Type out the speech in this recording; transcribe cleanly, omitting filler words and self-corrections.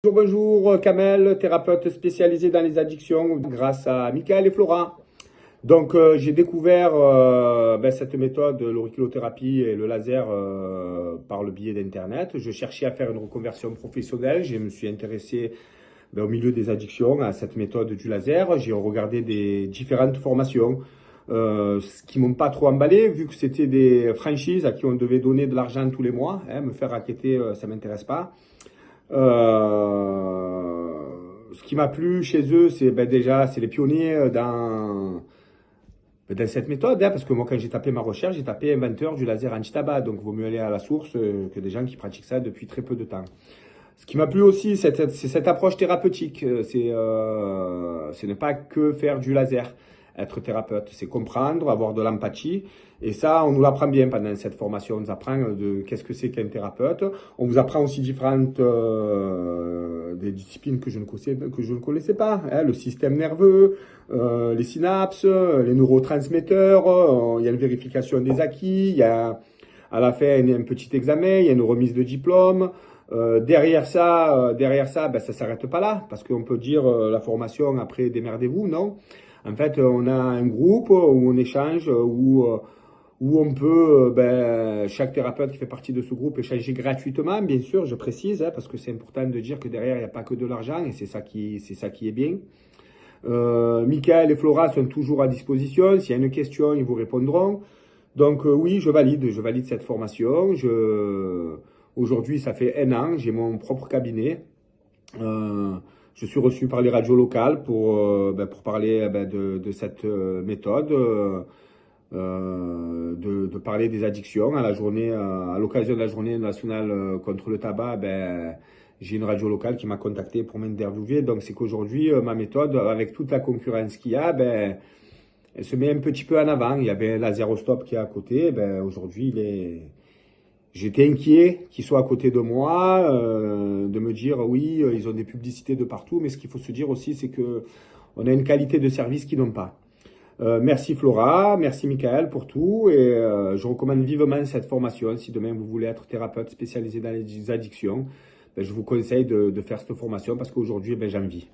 Bonjour, Kamel, thérapeute spécialisé dans les addictions grâce à Michael et Flora. Donc, j'ai découvert cette méthode, l'auriculothérapie et le laser par le biais d'Internet. Je cherchais à faire une reconversion professionnelle. Je me suis intéressé au milieu des addictions à cette méthode du laser. J'ai regardé des différentes formations, ce qui m'ont pas trop emballé, vu que c'était des franchises à qui on devait donner de l'argent tous les mois. Me faire racketter, ça m'intéresse pas. Ce qui m'a plu chez eux, c'est déjà, c'est les pionniers dans cette méthode, parce que moi, quand j'ai tapé ma recherche, j'ai tapé inventeur du laser anti-tabac, donc il vaut mieux aller à la source que des gens qui pratiquent ça depuis très peu de temps. Ce qui m'a plu aussi, c'est cette approche thérapeutique. Ce n'est pas que faire du laser, être thérapeute. C'est comprendre, avoir de l'empathie. Et ça, on nous l'apprend bien pendant cette formation. On nous apprend de qu'est-ce que c'est qu'un thérapeute. On vous apprend aussi différentes des disciplines que je ne connaissais pas. Le système nerveux, les synapses, les neurotransmetteurs. Il y a une vérification des acquis. Il y a à la fin un petit examen. Il y a une remise de diplôme. Derrière ça, ça s'arrête pas là, parce qu'on peut dire la formation après démerdez-vous, non. En fait, on a un groupe où on échange, où on peut, chaque thérapeute qui fait partie de ce groupe échanger gratuitement, bien sûr, je précise, parce que c'est important de dire que derrière il n'y a pas que de l'argent et c'est ça qui est bien. Michael et Flora sont toujours à disposition. S'il y a une question, ils vous répondront. Donc oui, je valide cette formation. Aujourd'hui, ça fait 1 an, j'ai mon propre cabinet. Je suis reçu par les radios locales pour parler de cette méthode, de parler des addictions à la journée, à l'occasion de la journée nationale contre le tabac. J'ai une radio locale qui m'a contacté pour m'interviewer. Donc c'est qu'aujourd'hui, ma méthode, avec toute la concurrence qu'il y a, elle se met un petit peu en avant. Il y avait Laserostop qui est à côté. Aujourd'hui, j'étais inquiet qu'il soit à côté de moi, de me dire oui, ils ont des publicités de partout, mais ce qu'il faut se dire aussi, c'est que on a une qualité de service qu'ils n'ont pas. Merci Flora, merci Michael pour tout, et je recommande vivement cette formation. Si demain vous voulez être thérapeute spécialisé dans les addictions, je vous conseille de faire cette formation parce qu'aujourd'hui, j'en vis.